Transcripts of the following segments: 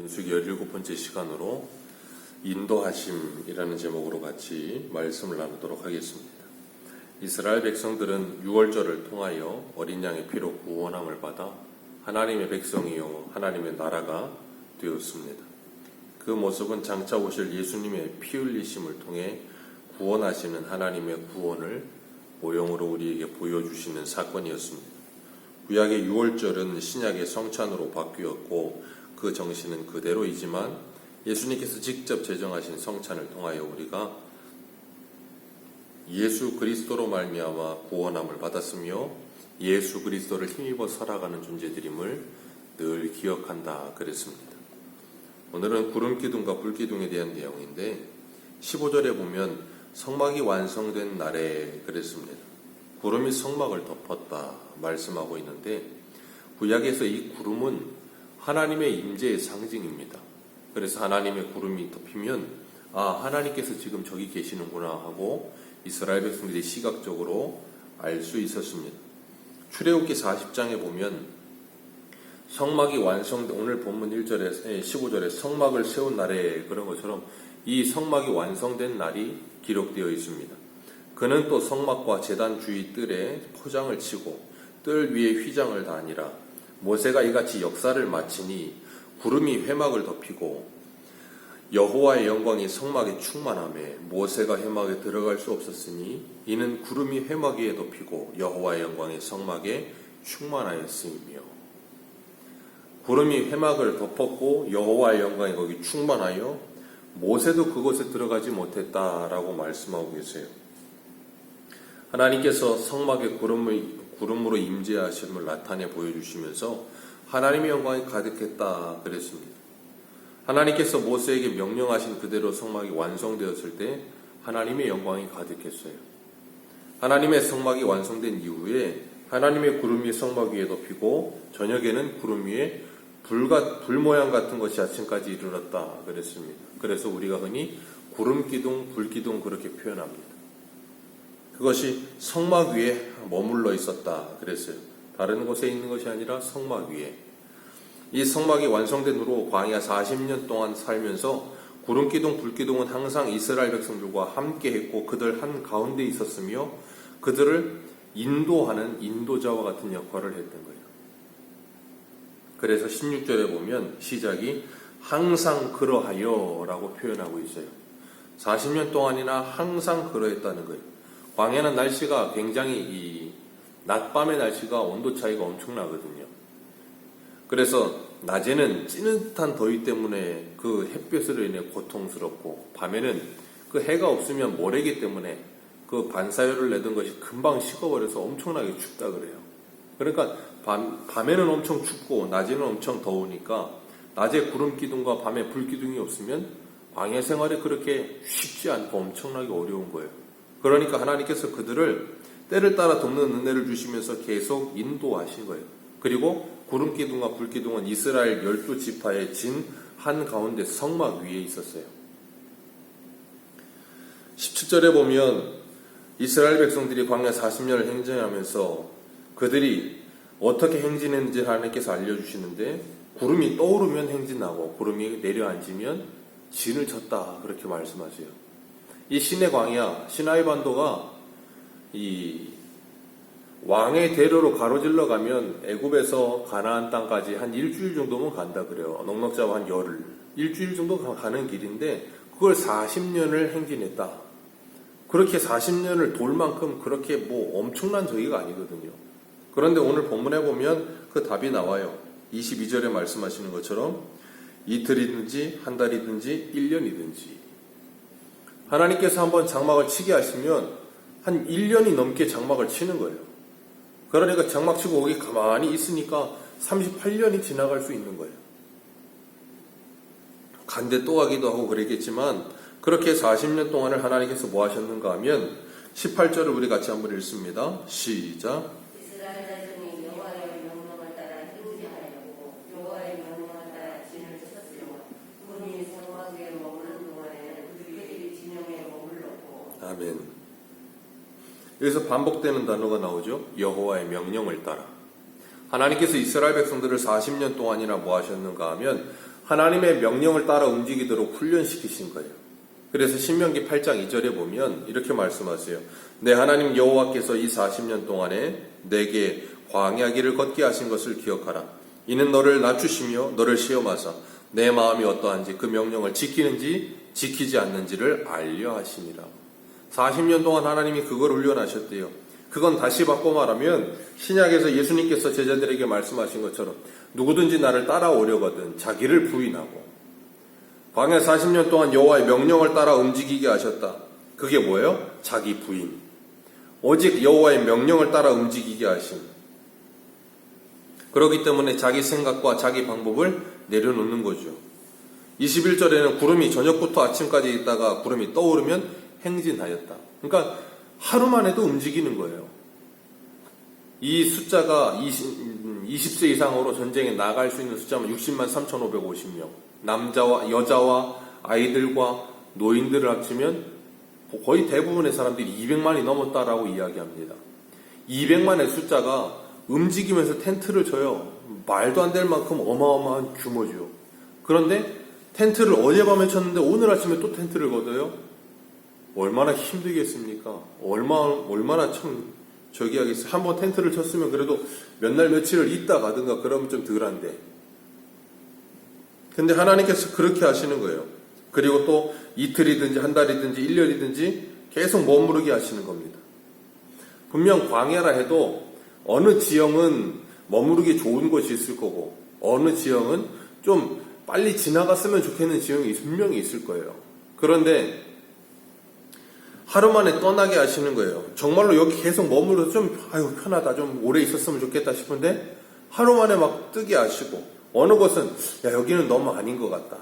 민수기 17번째 시간으로 인도하심이라는 제목으로 같이 말씀을 나누도록 하겠습니다. 이스라엘 백성들은 유월절을 통하여 어린 양의 피로 구원함을 받아 하나님의 백성이요 하나님의 나라가 되었습니다. 그 모습은 장차 오실 예수님의 피 흘리심을 통해 구원하시는 하나님의 구원을 모형으로 우리에게 보여주시는 사건이었습니다. 구약의 유월절은 신약의 성찬으로 바뀌었고 그 정신은 그대로이지만 예수님께서 직접 제정하신 성찬을 통하여 우리가 예수 그리스도로 말미암아 구원함을 받았으며 예수 그리스도를 힘입어 살아가는 존재들임을 늘 기억한다 그랬습니다. 오늘은 구름기둥과 불기둥에 대한 내용인데 15절에 보면 성막이 완성된 날에 그랬습니다. 구름이 성막을 덮었다 말씀하고 있는데 구약에서 이 구름은 하나님의 임재의 상징입니다. 그래서 하나님의 구름이 덮이면 하나님께서 지금 저기 계시는구나 하고 이스라엘 백성들이 시각적으로 알 수 있었습니다. 출애굽기 40장에 보면 성막이 완성된 오늘 본문 1절에 15절에 성막을 세운 날에 그런 것처럼 이 성막이 완성된 날이 기록되어 있습니다. 그는 또 성막과 제단 주위 뜰에 포장을 치고 뜰 위에 휘장을 다니라. 모세가 이같이 역사를 마치니 구름이 회막을 덮이고 여호와의 영광이 성막에 충만하매 모세가 회막에 들어갈 수 없었으니 이는 구름이 회막 위에 덮이고 여호와의 영광이 성막에 충만하였으며 구름이 회막을 덮었고 여호와의 영광이 거기 충만하여 모세도 그곳에 들어가지 못했다라고 말씀하고 계세요. 하나님께서 성막에 구름으로 임재하심을 나타내 보여주시면서 하나님의 영광이 가득했다 그랬습니다. 하나님께서 모세에게 명령하신 그대로 성막이 완성되었을 때 하나님의 영광이 가득했어요. 하나님의 성막이 완성된 이후에 하나님의 구름이 성막 위에 덮이고 저녁에는 구름 위에 불 모양 같은 것이 아침까지 이르렀다 그랬습니다. 그래서 우리가 흔히 구름기둥, 불기둥 그렇게 표현합니다. 그것이 성막 위에 머물러 있었다 그랬어요. 다른 곳에 있는 것이 아니라 성막 위에. 이 성막이 완성된 후로 광야 40년 동안 살면서 구름기둥, 불기둥은 항상 이스라엘 백성들과 함께 했고 그들 한가운데 있었으며 그들을 인도하는 인도자와 같은 역할을 했던 거예요. 그래서 16절에 보면 시작이 항상 그러하여 라고 표현하고 있어요. 40년 동안이나 항상 그러했다는 거예요. 광야는 날씨가 굉장히 낮밤의 날씨가 온도 차이가 엄청나거든요. 그래서 낮에는 찌릿한 더위 때문에 그 햇볕으로 인해 고통스럽고 밤에는 그 해가 없으면 모래기 때문에 그 반사율을 내던 것이 금방 식어버려서 엄청나게 춥다 그래요. 그러니까 밤에는 엄청 춥고 낮에는 엄청 더우니까 낮에 구름기둥과 밤에 불기둥이 없으면 광야 생활이 그렇게 쉽지 않고 엄청나게 어려운 거예요. 그러니까 하나님께서 그들을 때를 따라 돕는 은혜를 주시면서 계속 인도하신 거예요. 그리고 구름기둥과 불기둥은 이스라엘 12지파의 진 한가운데 성막 위에 있었어요. 17절에 보면 이스라엘 백성들이 광야 40년을 행진하면서 그들이 어떻게 행진했는지 하나님께서 알려주시는데 구름이 떠오르면 행진하고 구름이 내려앉으면 진을 쳤다 그렇게 말씀하세요. 이 신의 광야, 시나이 반도가 이 왕의 대로로 가로질러 가면 애굽에서 가나안 땅까지 한 일주일 정도면 간다 그래요. 넉넉 잡아 한 열흘. 일주일 정도 가는 길인데 그걸 40년을 행진했다. 그렇게 40년을 돌 만큼 그렇게 엄청난 저기가 아니거든요. 그런데 오늘 본문에 보면 그 답이 나와요. 22절에 말씀하시는 것처럼 이틀이든지 한 달이든지 1년이든지 하나님께서 한번 장막을 치게 하시면 한 1년이 넘게 장막을 치는 거예요. 그러니까 장막 치고 거기 가만히 있으니까 38년이 지나갈 수 있는 거예요. 간데 또 가기도 하고 그랬겠지만 그렇게 40년 동안을 하나님께서 뭐 하셨는가 하면 18절을 우리 같이 한번 읽습니다. 시작. 이스라엘 자손이 여호와의 명령을 따라 행하지 하려고 여호와의 명령을 따라 진을 쳤으며 구름이 성막 위에 머무는 동안에는 그들이 진영에 머물렀고. 아멘. 여기서 반복되는 단어가 나오죠. 여호와의 명령을 따라. 하나님께서 이스라엘 백성들을 40년 동안이나 뭐 하셨는가 하면 하나님의 명령을 따라 움직이도록 훈련시키신 거예요. 그래서 신명기 8장 2절에 보면 이렇게 말씀하세요. 내 하나님 여호와께서 이 40년 동안에 내게 광야길을 걷게 하신 것을 기억하라. 이는 너를 낮추시며 너를 시험하사 내 마음이 어떠한지 그 명령을 지키는지 지키지 않는지를 알려 하심이라. 40년 동안 하나님이 그걸 훈련하셨대요. 그건 다시 바꿔 말하면 신약에서 예수님께서 제자들에게 말씀하신 것처럼 누구든지 나를 따라오려거든 자기를 부인하고 광야 40년 동안 여호와의 명령을 따라 움직이게 하셨다. 그게 뭐예요? 자기 부인. 오직 여호와의 명령을 따라 움직이게 하심. 그렇기 때문에 자기 생각과 자기 방법을 내려놓는 거죠. 21절에는 구름이 저녁부터 아침까지 있다가 구름이 떠오르면 행진하였다. 그러니까 하루만 해도 움직이는 거예요. 이 숫자가 20세 이상으로 전쟁에 나갈 수 있는 숫자면 60만 3,550명. 남자와 여자와 아이들과 노인들을 합치면 거의 대부분의 사람들이 200만이 넘었다라고 이야기합니다. 200만의 숫자가 움직이면서 텐트를 쳐요. 말도 안 될 만큼 어마어마한 규모죠. 그런데 텐트를 어젯밤에 쳤는데 오늘 아침에 또 텐트를 걷어요? 얼마나 힘들겠습니까? 얼마나 참 저기 하겠어요. 한번 텐트를 쳤으면 그래도 몇 날 며칠을 있다 가든가 그러면 좀 덜한데. 근데 하나님께서 그렇게 하시는 거예요. 그리고 또 이틀이든지 한 달이든지 1년이든지 계속 머무르게 하시는 겁니다. 분명 광야라 해도 어느 지형은 머무르기 좋은 곳이 있을 거고 어느 지형은 좀 빨리 지나갔으면 좋겠는 지형이 분명히 있을 거예요. 그런데 하루 만에 떠나게 하시는 거예요. 정말로 여기 계속 머무르서 좀 편하다, 좀 오래 있었으면 좋겠다 싶은데 하루 만에 막 뜨게 하시고 어느 곳은 여기는 너무 아닌 것 같다.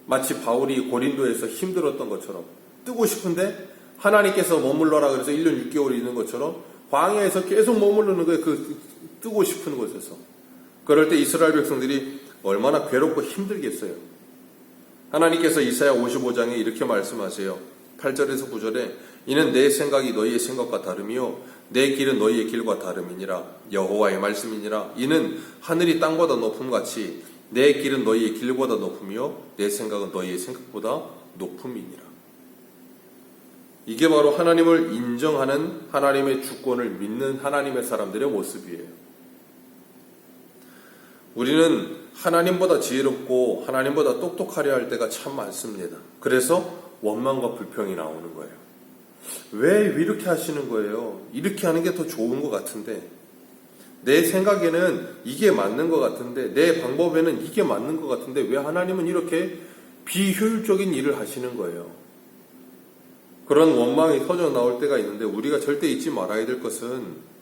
마치 바울이 고린도에서 힘들었던 것처럼 뜨고 싶은데 하나님께서 머물러라 그래서 1년 6개월이 있는 것처럼 광야에서 계속 머무르는 거예요. 그 뜨고 싶은 곳에서. 그럴 때 이스라엘 백성들이 얼마나 괴롭고 힘들겠어요. 하나님께서 이사야 55장에 이렇게 말씀하세요. 8절에서 9절에 이는 내 생각이 너희의 생각과 다르며 내 길은 너희의 길과 다름이니라. 여호와의 말씀이니라. 이는 하늘이 땅보다 높음같이 내 길은 너희의 길보다 높으며 내 생각은 너희의 생각보다 높음이니라. 이게 바로 하나님을 인정하는 하나님의 주권을 믿는 하나님의 사람들의 모습이에요. 우리는 하나님보다 지혜롭고 하나님보다 똑똑하려 할 때가 참 많습니다. 그래서 원망과 불평이 나오는 거예요. 왜 이렇게 하시는 거예요? 이렇게 하는 게 더 좋은 것 같은데 내 생각에는 이게 맞는 것 같은데 내 방법에는 이게 맞는 것 같은데 왜 하나님은 이렇게 비효율적인 일을 하시는 거예요? 그런 원망이 터져 나올 때가 있는데 우리가 절대 잊지 말아야 될 것은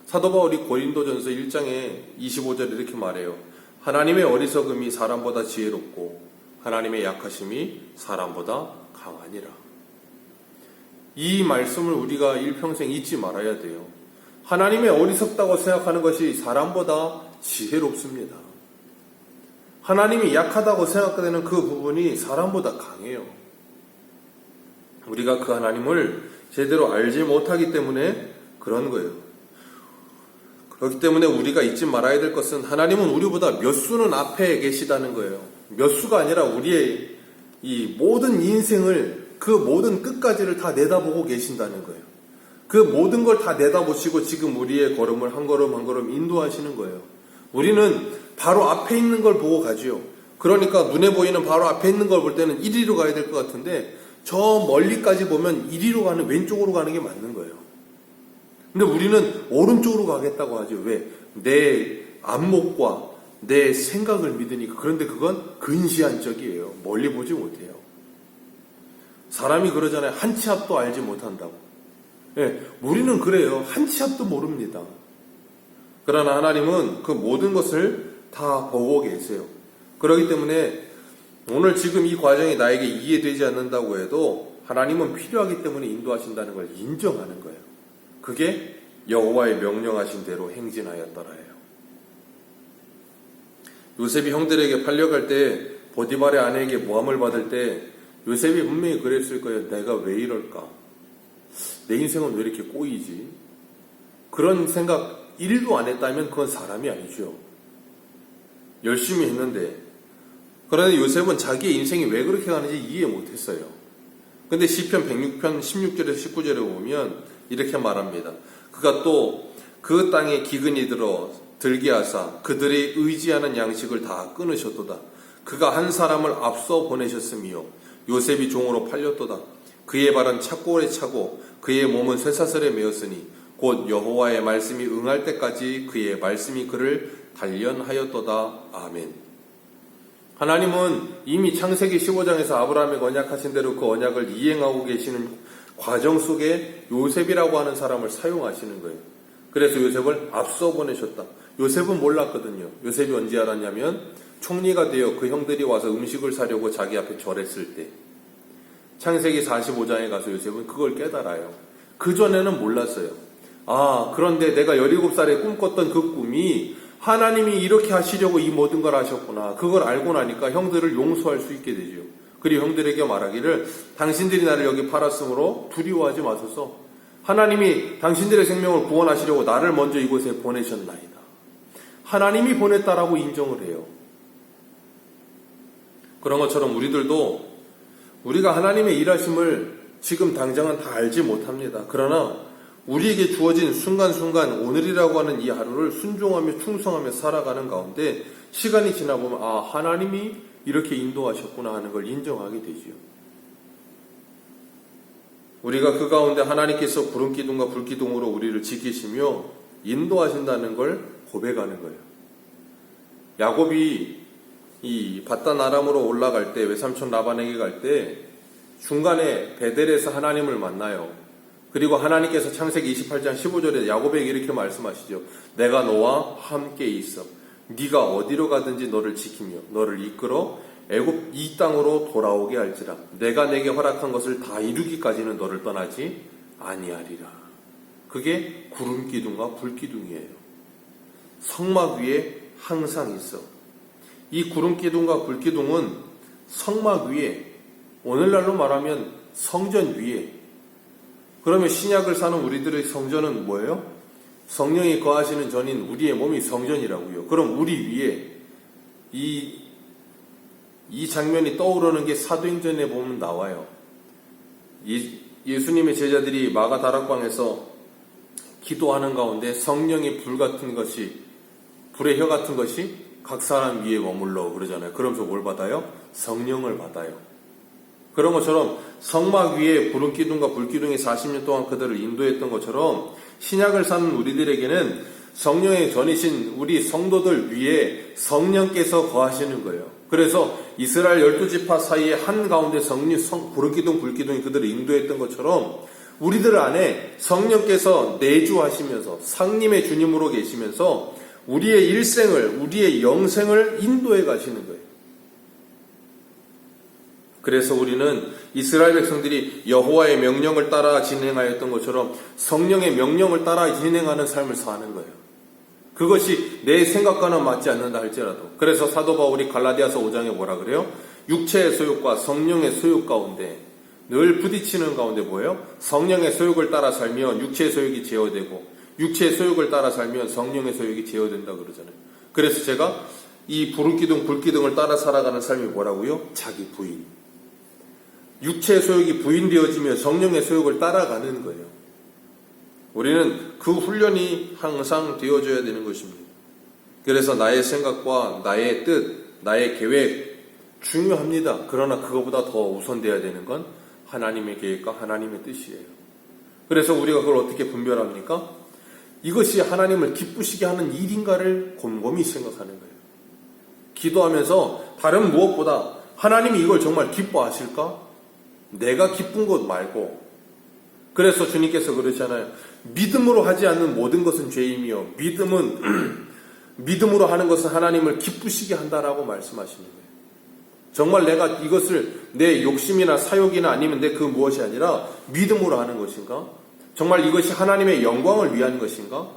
사도 바울이 고린도전서 1장에 25절에 이렇게 말해요. 하나님의 어리석음이 사람보다 지혜롭고 하나님의 약하심이 사람보다 강하니라. 이 말씀을 우리가 일평생 잊지 말아야 돼요. 하나님의 어리석다고 생각하는 것이 사람보다 지혜롭습니다. 하나님이 약하다고 생각되는 그 부분이 사람보다 강해요. 우리가 그 하나님을 제대로 알지 못하기 때문에 그런 거예요. 그렇기 때문에 우리가 잊지 말아야 될 것은 하나님은 우리보다 몇 수는 앞에 계시다는 거예요. 몇 수가 아니라 우리의 이 모든 인생을 그 모든 끝까지를 다 내다보고 계신다는 거예요. 그 모든 걸 다 내다보시고 지금 우리의 걸음을 한 걸음 한 걸음 인도하시는 거예요. 우리는 바로 앞에 있는 걸 보고 가지요. 그러니까 눈에 보이는 바로 앞에 있는 걸 볼 때는 이리로 가야 될 것 같은데 저 멀리까지 보면 이리로 가는 왼쪽으로 가는 게 맞는 거예요. 근데 우리는 오른쪽으로 가겠다고 하죠. 왜? 내 안목과 내 생각을 믿으니까. 그런데 그건 근시안적이에요. 멀리 보지 못해요. 사람이 그러잖아요. 한 치 앞도 알지 못한다고. 예, 우리는 그래요. 한 치 앞도 모릅니다. 그러나 하나님은 그 모든 것을 다 보고 계세요. 그렇기 때문에 오늘 지금 이 과정이 나에게 이해되지 않는다고 해도 하나님은 필요하기 때문에 인도하신다는 걸 인정하는 거예요. 그게 여호와의 명령하신 대로 행진하였더라 해요. 요셉이 형들에게 팔려갈 때 보디발의 아내에게 모함을 받을 때 요셉이 분명히 그랬을 거예요. 내가 왜 이럴까? 내 인생은 왜 이렇게 꼬이지? 그런 생각 1도 안 했다면 그건 사람이 아니죠. 열심히 했는데 그런데 요셉은 자기의 인생이 왜 그렇게 가는지 이해 못했어요. 근데 시편 106편 16절에서 19절에 보면 이렇게 말합니다. 그가 또 그 땅에 기근이 들게 하사 그들이 의지하는 양식을 다 끊으셨도다. 그가 한 사람을 앞서 보내셨으며 요셉이 종으로 팔렸도다. 그의 발은 착고에 차고 그의 몸은 쇠사슬에 메었으니 곧 여호와의 말씀이 응할 때까지 그의 말씀이 그를 단련하였도다. 아멘. 하나님은 이미 창세기 15장에서 아브라함에게 언약하신 대로 그 언약을 이행하고 계시는 과정 속에 요셉이라고 하는 사람을 사용하시는 거예요. 그래서 요셉을 앞서 보내셨다. 요셉은 몰랐거든요. 요셉이 언제 알았냐면 총리가 되어 그 형들이 와서 음식을 사려고 자기 앞에 절했을 때, 창세기 45장에 가서 요셉은 그걸 깨달아요. 그전에는 몰랐어요. 그런데 내가 17살에 꿈꿨던 그 꿈이 하나님이 이렇게 하시려고 이 모든 걸 하셨구나. 그걸 알고 나니까 형들을 용서할 수 있게 되죠. 그리고 형들에게 말하기를 당신들이 나를 여기 팔았으므로 두려워하지 마소서. 하나님이 당신들의 생명을 구원하시려고 나를 먼저 이곳에 보내셨나이다. 하나님이 보냈다라고 인정을 해요. 그런 것처럼 우리들도 우리가 하나님의 일하심을 지금 당장은 다 알지 못합니다. 그러나 우리에게 주어진 순간순간 오늘이라고 하는 이 하루를 순종하며 충성하며 살아가는 가운데 시간이 지나보면 하나님이 이렇게 인도하셨구나 하는 걸 인정하게 되지요. 우리가 그 가운데 하나님께서 구름기둥과 불기둥으로 우리를 지키시며 인도하신다는 걸 고백하는 거예요. 야곱이 이 밧단 아람으로 올라갈 때, 외삼촌 라반에게 갈 때 중간에 베델에서 하나님을 만나요. 그리고 하나님께서 창세기 28장 15절에 야곱에게 이렇게 말씀하시죠. 내가 너와 함께 있어. 네가 어디로 가든지 너를 지키며 너를 이끌어 애굽 이 땅으로 돌아오게 할지라. 내가 내게 허락한 것을 다 이루기까지는 너를 떠나지 아니하리라. 그게 구름기둥과 불기둥이에요. 성막 위에 항상 있어. 이 구름기둥과 불기둥은 성막 위에, 오늘날로 말하면 성전 위에. 그러면 신약을 사는 우리들의 성전은 뭐예요? 성령이 거하시는 전인 우리의 몸이 성전이라고요. 그럼 우리 위에 이 장면이 떠오르는 게 사도행전에 보면 나와요. 예수님의 제자들이 마가 다락방에서 기도하는 가운데 성령의 불 같은 것이, 불의 혀 같은 것이 각 사람 위에 머물러 그러잖아요. 그러면서 뭘 받아요? 성령을 받아요. 그런 것처럼 성막 위에 구름기둥과 불기둥이 40년 동안 그들을 인도했던 것처럼 신약을 사는 우리들에게는 성령의 전이신 우리 성도들 위에 성령께서 거하시는 거예요. 그래서 이스라엘 12지파 사이에 한가운데 구름기둥, 불기둥이 그들을 인도했던 것처럼 우리들 안에 성령께서 내주하시면서 상님의 주님으로 계시면서 우리의 일생을, 우리의 영생을 인도해 가시는 거예요. 그래서 우리는 이스라엘 백성들이 여호와의 명령을 따라 진행하였던 것처럼 성령의 명령을 따라 진행하는 삶을 사는 거예요. 그것이 내 생각과는 맞지 않는다 할지라도. 그래서 사도 바울이 갈라디아서 5장에 뭐라 그래요? 육체의 소욕과 성령의 소욕 가운데 늘 부딪히는 가운데 뭐예요? 성령의 소욕을 따라 살면 육체의 소욕이 제어되고 육체의 소욕을 따라 살면 성령의 소욕이 제어된다 그러잖아요. 그래서 제가 이 불기둥, 불기둥을 따라 살아가는 삶이 뭐라고요? 자기 부인. 육체의 소욕이 부인되어지며 성령의 소욕을 따라가는 거예요. 우리는 그 훈련이 항상 되어져야 되는 것입니다. 그래서 나의 생각과 나의 뜻, 나의 계획 중요합니다. 그러나 그것보다 더 우선돼야 되는 건 하나님의 계획과 하나님의 뜻이에요. 그래서 우리가 그걸 어떻게 분별합니까? 이것이 하나님을 기쁘시게 하는 일인가를 곰곰이 생각하는 거예요. 기도하면서 다른 무엇보다 하나님이 이걸 정말 기뻐하실까? 내가 기쁜 것 말고. 그래서 주님께서 그러잖아요. 믿음으로 하지 않는 모든 것은 죄이며 믿음으로 하는 것은 하나님을 기쁘시게 한다라고 말씀하시는 거예요. 정말 내가 이것을 내 욕심이나 사욕이나 아니면 내 그 무엇이 아니라 믿음으로 하는 것인가? 정말 이것이 하나님의 영광을 위한 것인가?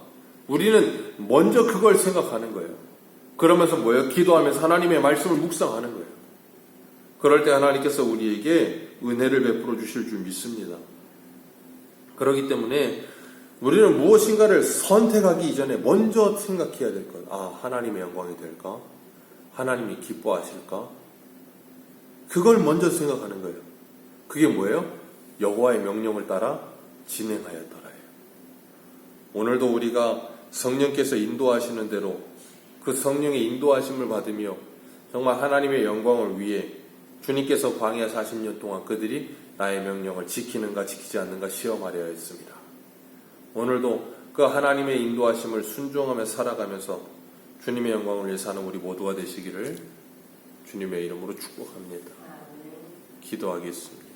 우리는 먼저 그걸 생각하는 거예요. 그러면서 뭐예요? 기도하면서 하나님의 말씀을 묵상하는 거예요. 그럴 때 하나님께서 우리에게 은혜를 베풀어 주실 줄 믿습니다. 그렇기 때문에 우리는 무엇인가를 선택하기 이전에 먼저 생각해야 될 것. 하나님의 영광이 될까? 하나님이 기뻐하실까? 그걸 먼저 생각하는 거예요. 그게 뭐예요? 여호와의 명령을 따라 진행하였더라예요. 오늘도 우리가 성령께서 인도하시는 대로 그 성령의 인도하심을 받으며 정말 하나님의 영광을 위해 주님께서 광야 40년 동안 그들이 나의 명령을 지키는가 지키지 않는가 시험하려 했습니다. 오늘도 그 하나님의 인도하심을 순종하며 살아가면서 주님의 영광을 위해 사는 우리 모두가 되시기를 주님의 이름으로 축복합니다. 기도하겠습니다.